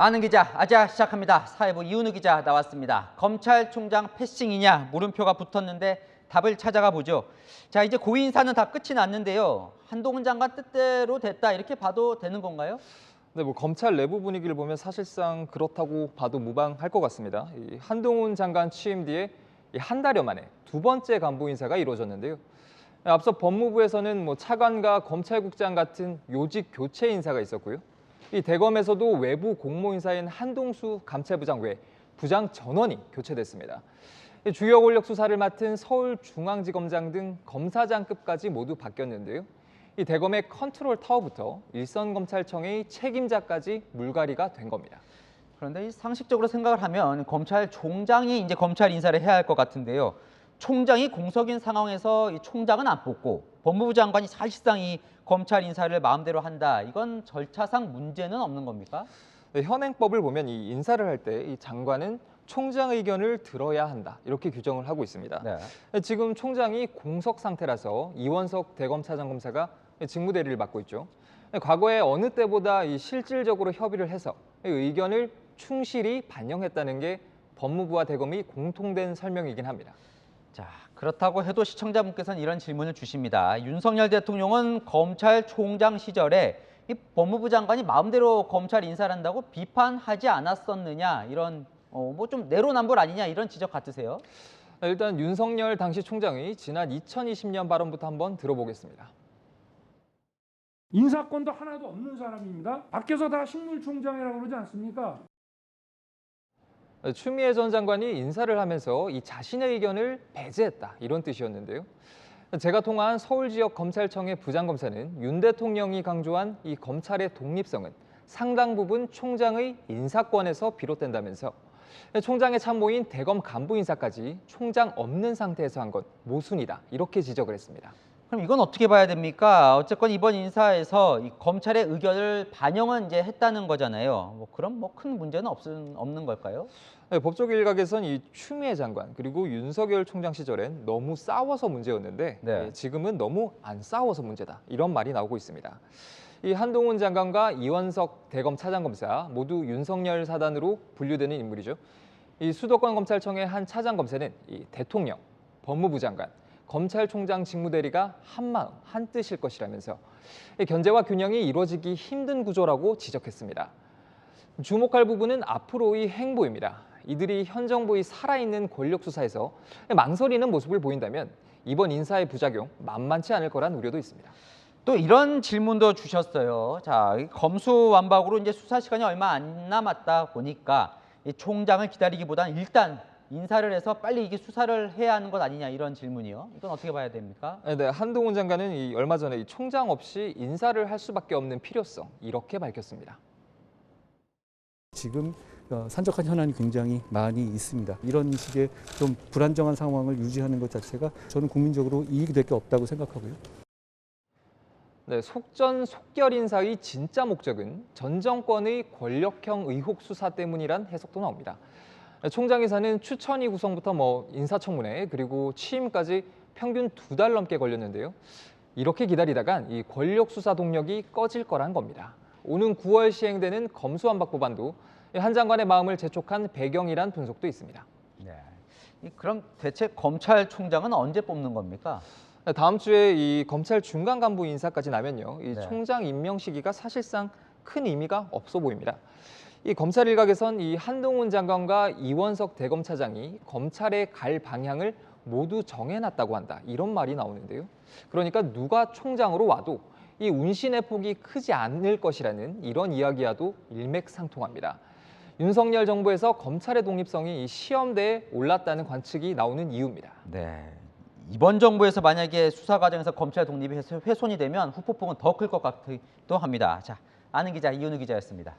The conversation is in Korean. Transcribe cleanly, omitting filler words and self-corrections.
아는 기자, 아자 시작합니다. 사회부 이은우 기자 나왔습니다. 검찰총장 패싱이냐 물음표가 붙었는데 답을 찾아가 보죠. 자, 이제 고위 인사는 다 끝이 났는데요. 한동훈 장관 뜻대로 됐다 이렇게 봐도 되는 건가요? 네, 검찰 내부 분위기를 보면 사실상 그렇다고 봐도 무방할 것 같습니다. 이 한동훈 장관 취임 뒤에 한 달여 만에 두 번째 간부 인사가 이루어졌는데요. 앞서 법무부에서는 차관과 검찰국장 같은 요직 교체 인사가 있었고요. 이 대검에서도 외부 공모 인사인 한동수 감찰부장 외 부장 전원이 교체됐습니다. 주요 권력 수사를 맡은 서울중앙지검장 등 검사장급까지 모두 바뀌었는데요. 이 대검의 컨트롤 타워부터 일선검찰청의 책임자까지 물갈이가 된 겁니다. 그런데 이 상식적으로 생각을 하면 검찰총장이 이제 검찰 인사를 해야 할 것 같은데요. 총장이 공석인 상황에서 이 총장은 안 뽑고 법무부 장관이 사실상 이 검찰 인사를 마음대로 한다. 이건 절차상 문제는 없는 겁니까? 네, 현행법을 보면 이 인사를 할 때 이 장관은 총장 의견을 들어야 한다. 이렇게 규정을 하고 있습니다. 네. 지금 총장이 공석 상태라서 이원석 대검차장 검사가 직무대리를 맡고 있죠. 과거에 어느 때보다 실질적으로 협의를 해서 의견을 충실히 반영했다는 게 법무부와 대검이 공통된 설명이긴 합니다. 자, 그렇다고 해도 시청자분께서는 이런 질문을 주십니다. 윤석열 대통령은 검찰총장 시절에 이 법무부 장관이 마음대로 검찰 인사를 한다고 비판하지 않았었느냐 이런 좀 내로남불 아니냐 이런 지적 같으세요? 일단 윤석열 당시 총장이 지난 2020년 발언부터 한번 들어보겠습니다. 인사권도 하나도 없는 사람입니다. 밖에서 다 식물총장이라고 그러지 않습니까? 추미애 전 장관이 인사를 하면서 이 자신의 의견을 배제했다 이런 뜻이었는데요. 제가 통화한 서울지역검찰청의 부장검사는 윤 대통령이 강조한 이 검찰의 독립성은 상당 부분 총장의 인사권에서 비롯된다면서 총장의 참모인 대검 간부 인사까지 총장 없는 상태에서 한 건 모순이다 이렇게 지적을 했습니다. 그럼 이건 어떻게 봐야 됩니까? 어쨌건 이번 인사에서 이 검찰의 의견을 반영은 이제 했다는 거잖아요. 그럼 큰 문제는 없는 걸까요? 네, 법조 일각에선 이 추미애 장관 그리고 윤석열 총장 시절엔 너무 싸워서 문제였는데 네. 지금은 너무 안 싸워서 문제다 이런 말이 나오고 있습니다. 이 한동훈 장관과 이원석 대검 차장검사 모두 윤석열 사단으로 분류되는 인물이죠. 이 수도권 검찰청의 한 차장검사는 이 대통령, 법무부 장관, 검찰총장 직무대리가 한마음 한뜻일 것이라면서 견제와 균형이 이루어지기 힘든 구조라고 지적했습니다. 주목할 부분은 앞으로의 행보입니다. 이들이 현 정부의 살아있는 권력 수사에서 망설이는 모습을 보인다면 이번 인사의 부작용 만만치 않을 거란 우려도 있습니다. 또 이런 질문도 주셨어요. 자, 검수완박으로 이제 수사 시간이 얼마 안 남았다 보니까 이 총장을 기다리기보다는 일단 인사를 해서 빨리 이게 수사를 해야 하는 것 아니냐 이런 질문이요. 이건 어떻게 봐야 됩니까? 네, 한동훈 장관은 얼마 전에 이 총장 없이 인사를 할 수밖에 없는 필요성 이렇게 밝혔습니다. 지금 산적한 현안이 굉장히 많이 있습니다. 이런 식의 좀 불안정한 상황을 유지하는 것 자체가 저는 국민적으로 이익이 될 게 없다고 생각하고요. 네, 속전속결 인사의 진짜 목적은 전 정권의 권력형 의혹 수사 때문이란 해석도 나옵니다. 총장 인사는 추천위 구성부터 인사청문회 그리고 취임까지 평균 2달 넘게 걸렸는데요. 이렇게 기다리다간 이 권력 수사 동력이 꺼질 거란 겁니다. 오는 9월 시행되는 검수완박 법안도 한 장관의 마음을 재촉한 배경이란 분석도 있습니다. 네. 그럼 대체 검찰총장은 언제 뽑는 겁니까? 다음 주에 이 검찰 중간 간부 인사까지 나면요, 이 네. 총장 임명 시기가 사실상 큰 의미가 없어 보입니다. 이 검찰 일각에선 이 한동훈 장관과 이원석 대검차장이 검찰에 갈 방향을 모두 정해놨다고 한다 이런 말이 나오는데요. 그러니까 누가 총장으로 와도 이 운신의 폭이 크지 않을 것이라는 이런 이야기와도 일맥상통합니다. 윤석열 정부에서 검찰의 독립성이 시험대에 올랐다는 관측이 나오는 이유입니다. 네. 이번 정부에서 만약에 수사 과정에서 검찰 독립이 훼손이 되면 후폭풍은 더 클 것 같기도 합니다. 자, 아는 기자 이은우 기자였습니다.